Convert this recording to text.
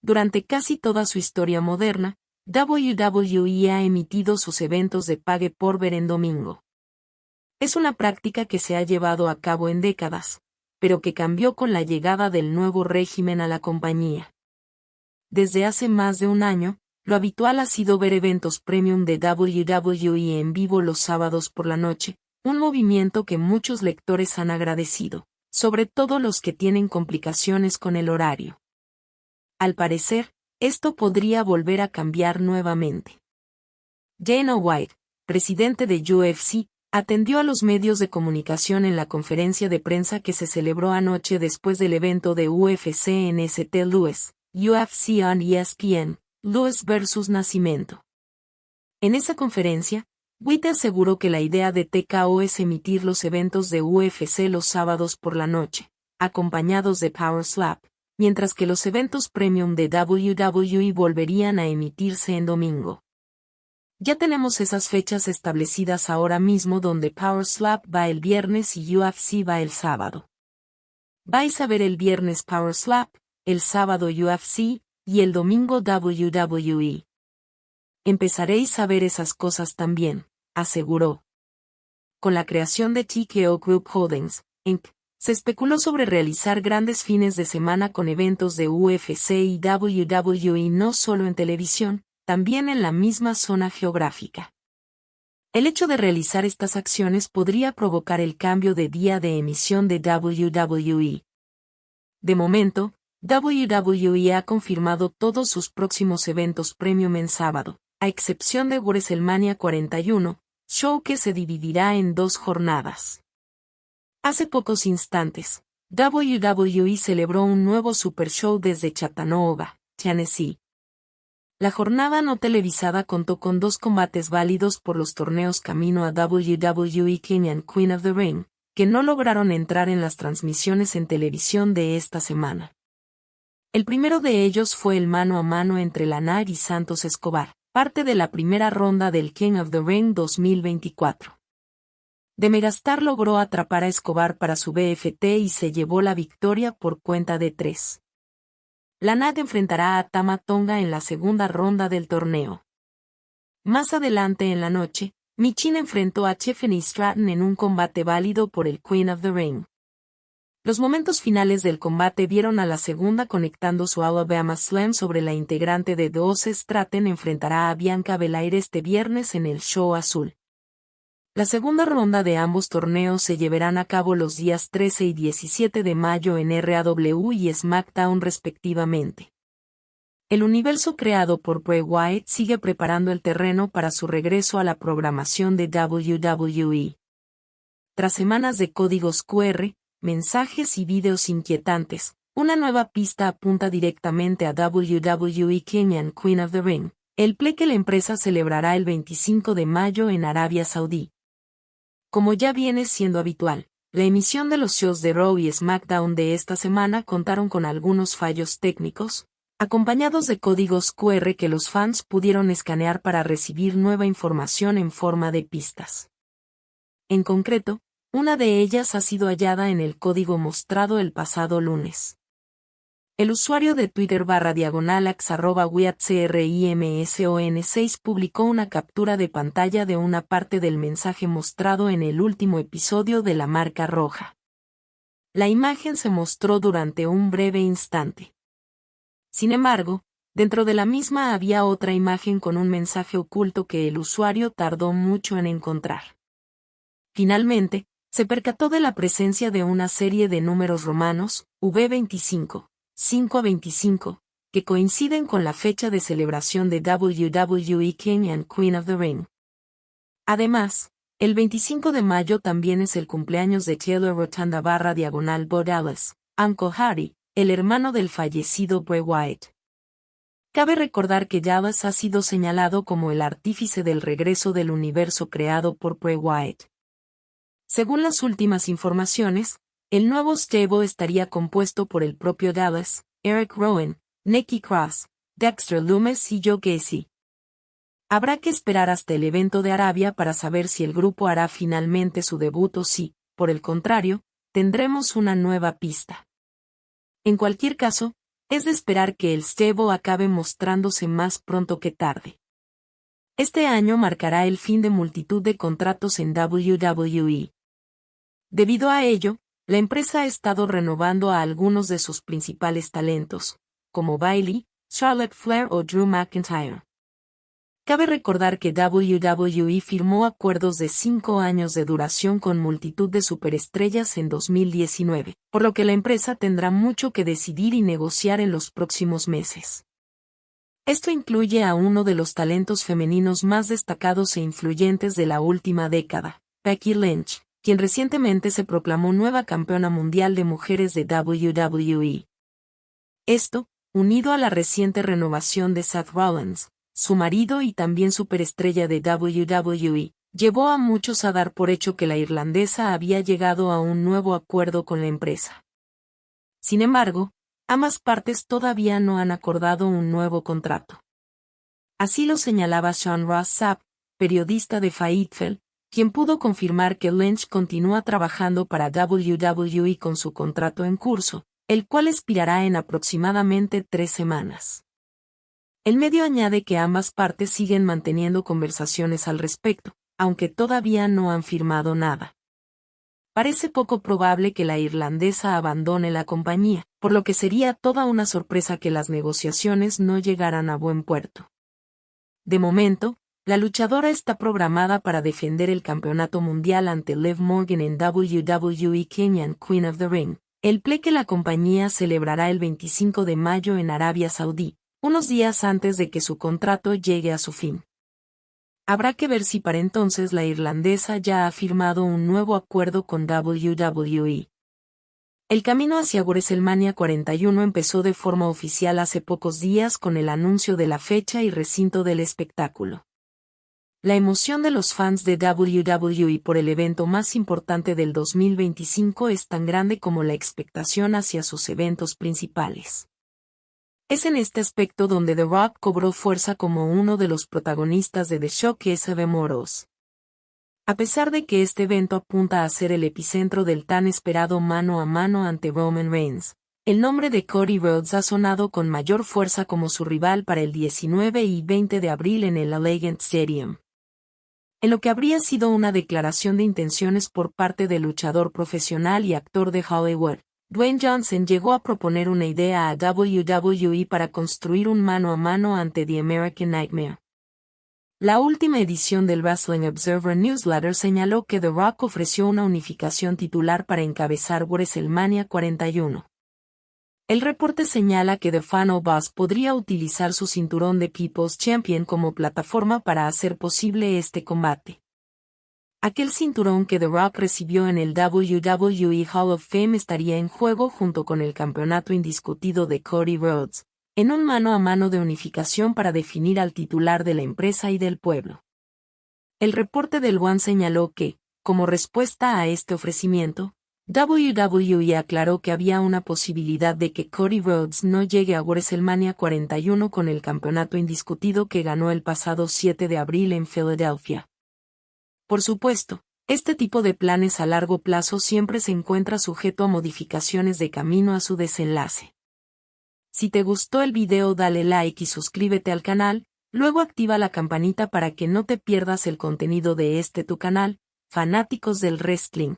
durante casi toda su historia moderna, WWE ha emitido sus eventos de pague por ver en domingo. Es una práctica que se ha llevado a cabo en décadas, pero que cambió con la llegada del nuevo régimen a la compañía. Desde hace más de un año, lo habitual ha sido ver eventos premium de WWE en vivo los sábados por la noche, un movimiento que muchos lectores han agradecido, sobre todo los que tienen complicaciones con el horario. Al parecer, esto podría volver a cambiar nuevamente. Dana White, presidente de UFC, atendió a los medios de comunicación en la conferencia de prensa que se celebró anoche después del evento de UFC en St. Louis, UFC on ESPN, Louis vs. Nascimento. En esa conferencia, White aseguró que la idea de TKO es emitir los eventos de UFC los sábados por la noche, acompañados de Power Slap, mientras que los eventos premium de WWE volverían a emitirse en domingo. Ya tenemos esas fechas establecidas ahora mismo donde Power Slap va el viernes y UFC va el sábado. Vais a ver el viernes Power Slap, el sábado UFC, y el domingo WWE. Empezaréis a ver esas cosas también, aseguró. Con la creación de TKO Group Holdings, Inc., se especuló sobre realizar grandes fines de semana con eventos de UFC y WWE no solo en televisión, también en la misma zona geográfica. El hecho de realizar estas acciones podría provocar el cambio de día de emisión de WWE. De momento, WWE ha confirmado todos sus próximos eventos premium en sábado, a excepción de WrestleMania 41, show que se dividirá en 2 jornadas. Hace pocos instantes, WWE celebró un nuevo Super Show desde Chattanooga, Tennessee. La jornada no televisada contó con 2 combates válidos por los torneos camino a WWE King and Queen of the Ring, que no lograron entrar en las transmisiones en televisión de esta semana. El primero de ellos fue el mano a mano entre Lana y Santos Escobar, parte de la primera ronda del King of the Ring 2024. De Megastar logró atrapar a Escobar para su BFT y se llevó la victoria por cuenta de 3. Lana enfrentará a Tama Tonga en la segunda ronda del torneo. Más adelante en la noche, Michin enfrentó a Tiffany Stratton en un combate válido por el Queen of the Ring. Los momentos finales del combate vieron a la segunda conectando su Alabama Slam sobre la integrante de 12. Stratton enfrentará a Bianca Belair este viernes en el Show Azul. La segunda ronda de ambos torneos se llevarán a cabo los días 13 y 17 de mayo en RAW y SmackDown respectivamente. El universo creado por Bray Wyatt sigue preparando el terreno para su regreso a la programación de WWE. Tras semanas de códigos QR, mensajes y videos inquietantes, una nueva pista apunta directamente a WWE King and Queen of the Ring, el play que la empresa celebrará el 25 de mayo en Arabia Saudí. Como ya viene siendo habitual, la emisión de los shows de Raw y SmackDown de esta semana contaron con algunos fallos técnicos, acompañados de códigos QR que los fans pudieron escanear para recibir nueva información en forma de pistas. En concreto, una de ellas ha sido hallada en el código mostrado el pasado lunes. El usuario de Twitter /Wiatcrimson6 publicó una captura de pantalla de una parte del mensaje mostrado en el último episodio de la marca roja. La imagen se mostró durante un breve instante. Sin embargo, dentro de la misma había otra imagen con un mensaje oculto que el usuario tardó mucho en encontrar. Finalmente, se percató de la presencia de una serie de números romanos, V25. 5 a 25, que coinciden con la fecha de celebración de WWE King and Queen of the Ring. Además, el 25 de mayo también es el cumpleaños de Taylor Rotunda /Bo Dallas, Uncle Harry, el hermano del fallecido Bray Wyatt. Cabe recordar que Dallas ha sido señalado como el artífice del regreso del universo creado por Bray Wyatt. Según las últimas informaciones, el nuevo stable estaría compuesto por el propio Dallas, Eric Rowan, Nikki Cross, Dexter Lumis y Joe Gacy. Habrá que esperar hasta el evento de Arabia para saber si el grupo hará finalmente su debut o si, por el contrario, tendremos una nueva pista. En cualquier caso, Es de esperar que el cebo acabe mostrándose más pronto que tarde. Este año marcará el fin de multitud de contratos en WWE. Debido a ello, la empresa ha estado renovando a algunos de sus principales talentos, como Bayley, Charlotte Flair o Drew McIntyre. Cabe recordar que WWE firmó acuerdos de 5 años de duración con multitud de superestrellas en 2019, por lo que la empresa tendrá mucho que decidir y negociar en los próximos meses. Esto incluye a uno de los talentos femeninos más destacados e influyentes de la última década, Becky Lynch, quien recientemente se proclamó nueva campeona mundial de mujeres de WWE. Esto, unido a la reciente renovación de Seth Rollins, su marido y también superestrella de WWE, llevó a muchos a dar por hecho que la irlandesa había llegado a un nuevo acuerdo con la empresa. Sin embargo, ambas partes todavía no han acordado un nuevo contrato. Así lo señalaba Sean Ross Sapp, periodista de Fightful, quien pudo confirmar que Lynch continúa trabajando para WWE con su contrato en curso, el cual expirará en aproximadamente 3 semanas. El medio añade que ambas partes siguen manteniendo conversaciones al respecto, aunque todavía no han firmado nada. Parece poco probable que la irlandesa abandone la compañía, por lo que sería toda una sorpresa que las negociaciones no llegaran a buen puerto. De momento, la luchadora está programada para defender el campeonato mundial ante Liv Morgan en WWE King and Queen of the Ring, el play que la compañía celebrará el 25 de mayo en Arabia Saudí, unos días antes de que su contrato llegue a su fin. Habrá que ver si para entonces la irlandesa ya ha firmado un nuevo acuerdo con WWE. El camino hacia WrestleMania 41 empezó de forma oficial hace pocos días con el anuncio de la fecha y recinto del espectáculo. La emoción de los fans de WWE por el evento más importante del 2025 es tan grande como la expectación hacia sus eventos principales. Es en este aspecto donde The Rock cobró fuerza como uno de los protagonistas de The Showcase of Immortals. A pesar de que este evento apunta a ser el epicentro del tan esperado mano a mano ante Roman Reigns, el nombre de Cody Rhodes ha sonado con mayor fuerza como su rival para el 19 y 20 de abril en el Allegiant Stadium. En lo que habría sido una declaración de intenciones por parte del luchador profesional y actor de Hollywood, Dwayne Johnson llegó a proponer una idea a WWE para construir un mano a mano ante The American Nightmare. La última edición del Wrestling Observer Newsletter señaló que The Rock ofreció una unificación titular para encabezar WrestleMania 41. El reporte señala que The Final Boss podría utilizar su cinturón de People's Champion como plataforma para hacer posible este combate. Aquel cinturón que The Rock recibió en el WWE Hall of Fame estaría en juego junto con el campeonato indiscutido de Cody Rhodes, en un mano a mano de unificación para definir al titular de la empresa y del pueblo. El reporte del One señaló que, como respuesta a este ofrecimiento, WWE aclaró que había una posibilidad de que Cody Rhodes no llegue a WrestleMania 41 con el campeonato indiscutido que ganó el pasado 7 de abril en Filadelfia. Por supuesto, este tipo de planes a largo plazo siempre se encuentra sujeto a modificaciones de camino a su desenlace. Si te gustó el video dale like y suscríbete al canal, luego activa la campanita para que no te pierdas el contenido de tu canal, fanáticos del wrestling.